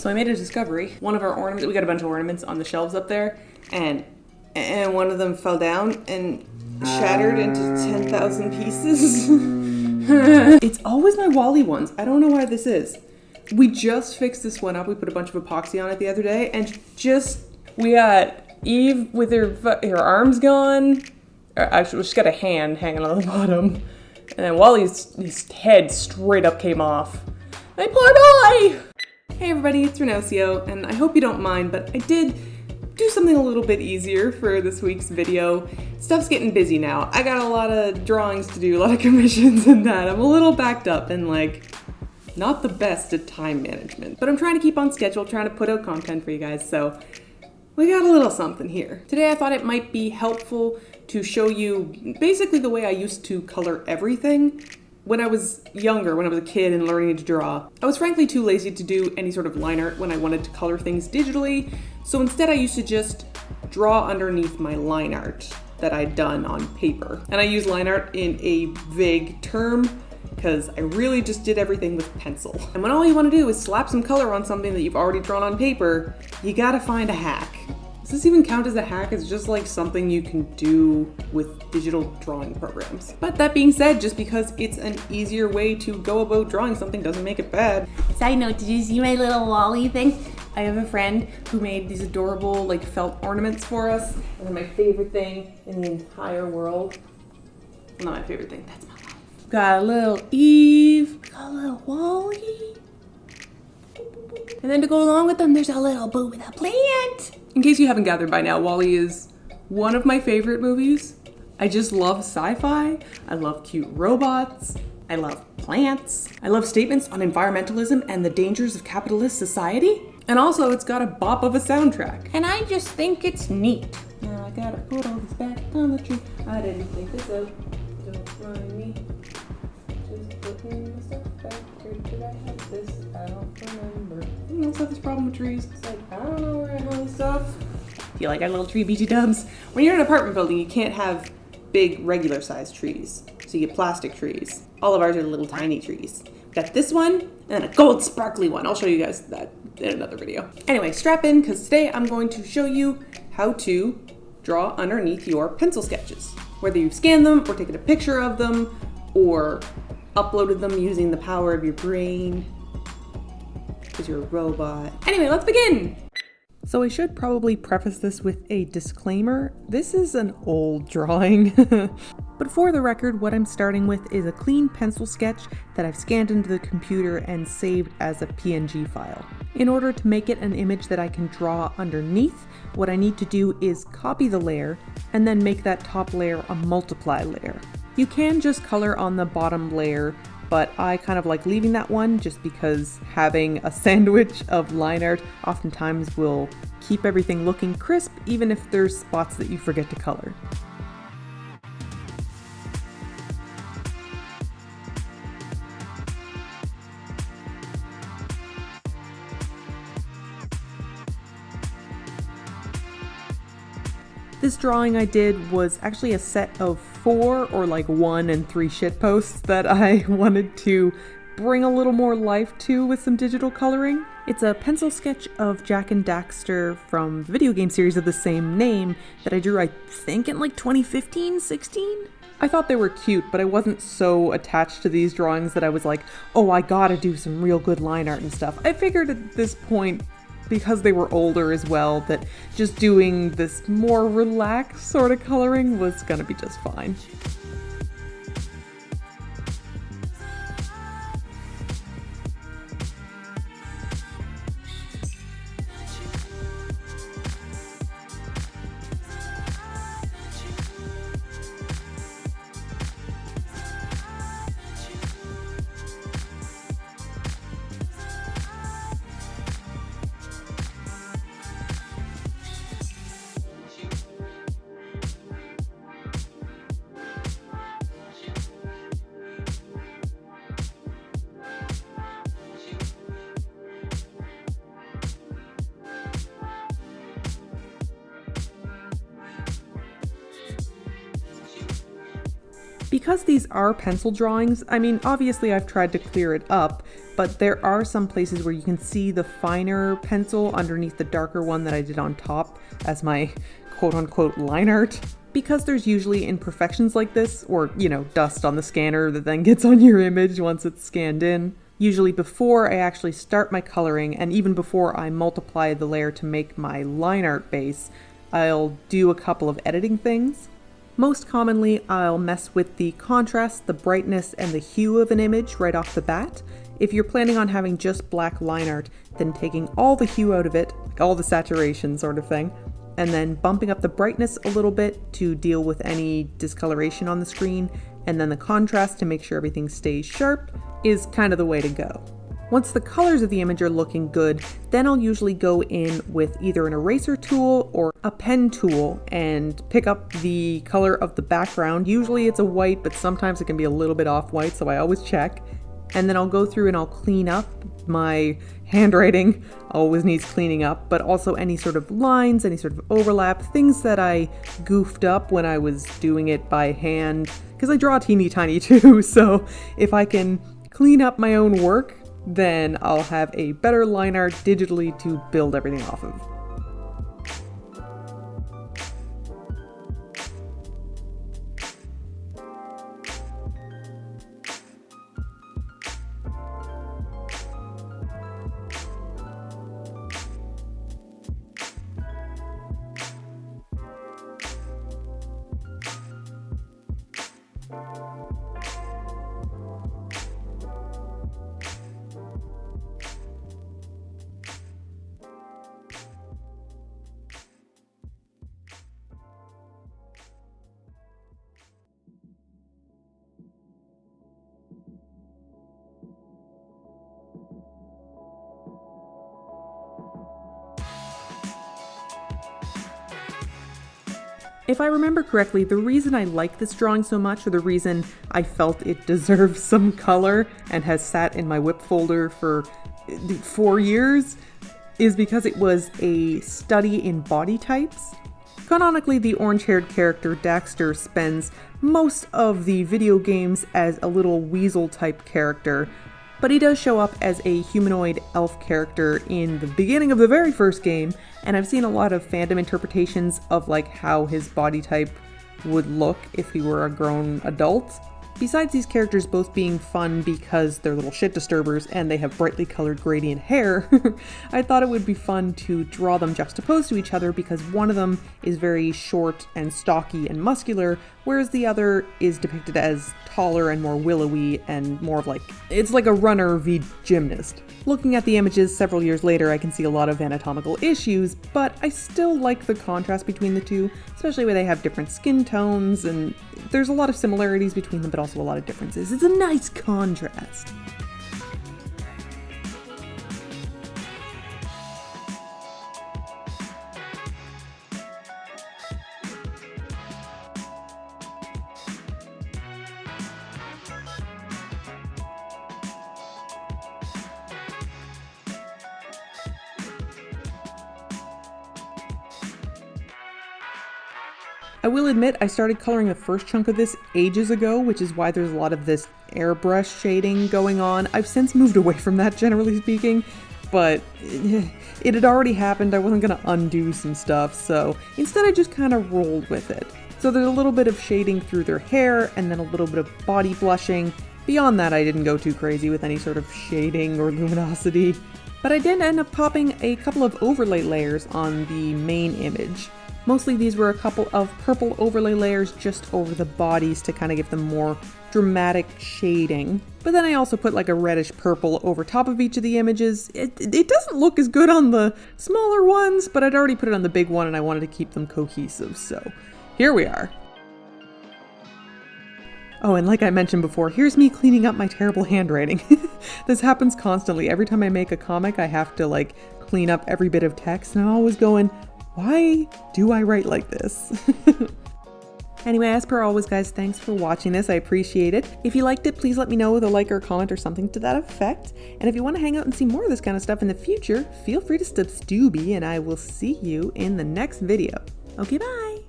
So I made a discovery. One of our ornaments, we got a bunch of ornaments on the shelves up there, and one of them fell down and shattered into 10,000 pieces. It's always my Wally ones. I don't know why this is. We just fixed this one up. We put a bunch of epoxy on it the other day, and we got Eve with her arms gone. Actually, she's got a hand hanging on the bottom. And then Wally's his head straight up came off. My poor boy! Hey everybody, it's Rhinocio, and I hope you don't mind, but I did do something a little bit easier for this week's video. Stuff's getting busy now. I got a lot of drawings to do, a lot of commissions and that. I'm a little backed up and not the best at time management. But I'm trying to keep on schedule, trying to put out content for you guys, so we got a little something here. Today I thought it might be helpful to show you basically the way I used to color everything when I was younger, when I was a kid and learning to draw. I was frankly too lazy to do any sort of line art when I wanted to color things digitally, so instead I used to just draw underneath my line art that I'd done on paper. And I use line art in a vague term because I really just did everything with pencil. And when all you want to do is slap some color on something that you've already drawn on paper, you gotta find a hack. Does this even count as a hack? It's just like something you can do with digital drawing programs. But that being said, just because it's an easier way to go about drawing something doesn't make it bad. Side note, did you see my little Wally thing? I have a friend who made these adorable felt ornaments for us. And they're my favorite thing in the entire world. Well, not my favorite thing, that's my life. Got a little Eve, got a little Wally. And then to go along with them, there's a little boo with a plant. In case you haven't gathered by now, Wally is one of my favorite movies. I just love sci-fi. I love cute robots. I love plants. I love statements on environmentalism and the dangers of capitalist society. And also, it's got a bop of a soundtrack. And I just think it's neat. Now I gotta put all this back on the tree. I didn't think this out. Don't mind me. Just putting the stuff back. Where did I have this? I don't remember. I also have this problem with trees. It's I don't know where I have this stuff. Do you like our little tree BT dubs? When you're in an apartment building, you can't have big regular sized trees. So you get plastic trees. All of ours are little tiny trees. We got this one and then a gold sparkly one. I'll show you guys that in another video. Anyway, strap in because today I'm going to show you how to draw underneath your pencil sketches. Whether you've scanned them or taken a picture of them or uploaded them using the power of your brain because you're a robot. Anyway, let's begin. So I should probably preface this with a disclaimer. This is an old drawing. But for the record, what I'm starting with is a clean pencil sketch that I've scanned into the computer and saved as a PNG file. In order to make it an image that I can draw underneath, what I need to do is copy the layer and then make that top layer a multiply layer. You can just color on the bottom layer, but I kind of like leaving that one just because having a sandwich of line art oftentimes will keep everything looking crisp, even if there's spots that you forget to color. This drawing I did was actually a set of 4 or 1 and 3 shit posts that I wanted to bring a little more life to with some digital coloring. It's a pencil sketch of Jak and Daxter from the video game series of the same name that I drew, I think, in 2015, 16? I thought they were cute, but I wasn't so attached to these drawings that I was like, oh, I gotta do some real good line art and stuff. I figured at this point, because they were older as well, that just doing this more relaxed sort of coloring was gonna be just fine. Because these are pencil drawings, I mean, obviously I've tried to clear it up, but there are some places where you can see the finer pencil underneath the darker one that I did on top as my quote-unquote line art. Because there's usually imperfections like this, or, you know, dust on the scanner that then gets on your image once it's scanned in. Usually before I actually start my coloring, and even before I multiply the layer to make my line art base, I'll do a couple of editing things. Most commonly, I'll mess with the contrast, the brightness, and the hue of an image right off the bat. If you're planning on having just black line art, then taking all the hue out of it, like all the saturation sort of thing, and then bumping up the brightness a little bit to deal with any discoloration on the screen, and then the contrast to make sure everything stays sharp, is kind of the way to go. Once the colors of the image are looking good, then I'll usually go in with either an eraser tool or a pen tool and pick up the color of the background. Usually it's a white, but sometimes it can be a little bit off-white, so I always check. And then I'll go through and I'll clean up. My handwriting always needs cleaning up, but also any sort of lines, any sort of overlap, things that I goofed up when I was doing it by hand, because I draw teeny tiny too, so if I can clean up my own work, then I'll have a better line art digitally to build everything off of. If I remember correctly, the reason I like this drawing so much, or the reason I felt it deserves some color and has sat in my whip folder for 4 years, is because it was a study in body types. Canonically, the orange-haired character Daxter spends most of the video games as a little weasel-type character, but he does show up as a humanoid elf character in the beginning of the very first game, and I've seen a lot of fandom interpretations of like how his body type would look if he were a grown adult. Besides these characters both being fun because they're little shit disturbers and they have brightly colored gradient hair, I thought it would be fun to draw them juxtaposed to each other because one of them is very short and stocky and muscular, whereas the other is depicted as taller and more willowy and more of like, it's like a runner v gymnast. Looking at the images several years later, I can see a lot of anatomical issues, but I still like the contrast between the two, especially where they have different skin tones, and there's a lot of similarities between them, but also a lot of differences. It's a nice contrast. I will admit I started coloring the first chunk of this ages ago, which is why there's a lot of this airbrush shading going on. I've since moved away from that, generally speaking, but it had already happened. I wasn't going to undo some stuff, so instead I just kind of rolled with it. So there's a little bit of shading through their hair and then a little bit of body blushing. Beyond that, I didn't go too crazy with any sort of shading or luminosity. But I did end up popping a couple of overlay layers on the main image. Mostly these were a couple of purple overlay layers just over the bodies to kind of give them more dramatic shading. But then I also put like a reddish purple over top of each of the images. It doesn't look as good on the smaller ones, but I'd already put it on the big one and I wanted to keep them cohesive, so here we are. Oh, and like I mentioned before, here's me cleaning up my terrible handwriting. This happens constantly. Every time I make a comic, I have to like clean up every bit of text, and I'm always going, why do I write like this? Anyway, as per always, guys, thanks for watching this. I appreciate it. If you liked it, please let me know with a like or a comment or something to that effect. And if you want to hang out and see more of this kind of stuff in the future, feel free to substooby, and I will see you in the next video. Okay, bye!